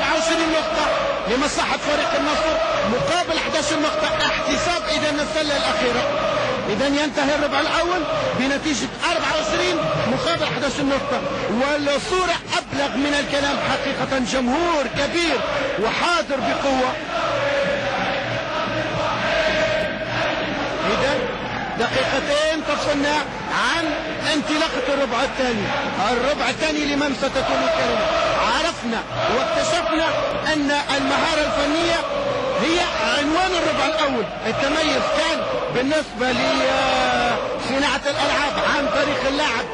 24 نقطة لمصلحة فريق النصر مقابل 11 نقطة احتساب إذا السلة الأخيرة. إذا ينتهي الربع الأول بنتيجة 24 مقابل 11 نقطة. والصورة أبلغ من الكلام حقيقة، جمهور كبير وحاضر بقوة. إذا دقيقتين تفصلنا عن انطلاقة الربع الثاني. الربع الثاني لمن ستكون الكلمة. عرفنا واكتشفنا أن المهارة الفنية هي عنوان الربع الأول. التميز كان بالنسبة لصناعة الألعاب عن طريق اللاعب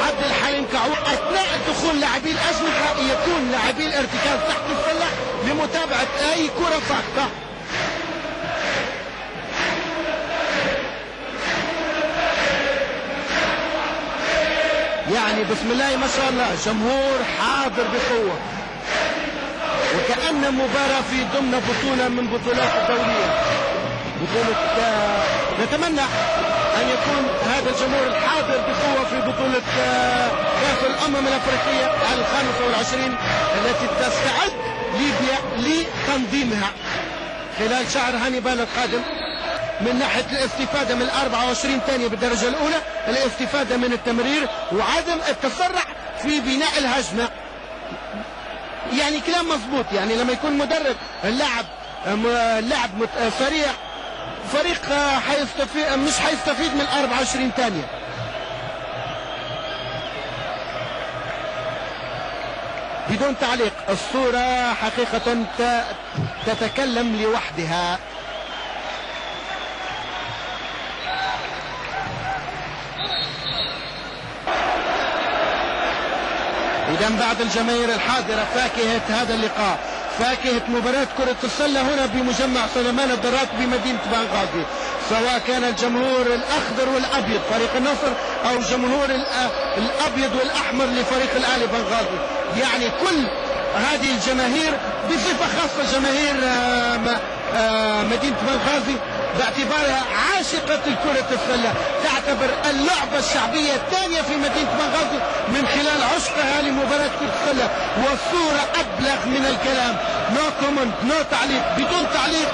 عبد الحليم كعوب. أثناء دخول لاعبي الأجنحة يكون لاعبي الارتكاز تحت السلة لمتابعة أي كرة ساقطة. يعني بسم الله ما شاء الله جمهور حاضر بقوة، وكأن مباراة في ضمن بطولة من بطولات الدولية، بطولة نتمنى أن يكون هذا الجمهور الحاضر بقوة في بطولة كأس الأمم الأفريقية 25 التي تستعد ليبيا لتنظيمها خلال شهر هانيبال القادم. من ناحية الاستفادة من 24 ثانية بالدرجة الأولى، الاستفادة من التمرير وعدم التسرع في بناء الهجمة. يعني كلام مضبوط. يعني لما يكون مدرب اللاعب سريع، فريق مش حيستفيد من 24 ثانية. بدون تعليق الصورة حقيقة تتكلم لوحدها. إذا بعد الجماهير الحاضرة فاكهة هذا اللقاء، فاكهة مباراة كرة السلة هنا بمجمع سليمان الدراك بمدينة بنغازي، سواء كان الجمهور الأخضر والأبيض فريق النصر أو جمهور الأبيض والأحمر لفريق الأهلي بنغازي. يعني كل هذه الجماهير بصفة خاصة جماهير مدينة بنغازي باعتبارها عاشقة كرة السلة، تعتبر اللعبة الشعبية الثانية في مدينة بنغازي من خلال عشقها لمباراة كرة السلة. والصورة أبلغ من الكلام. نو كومنت، نو تعليق، بدون تعليق.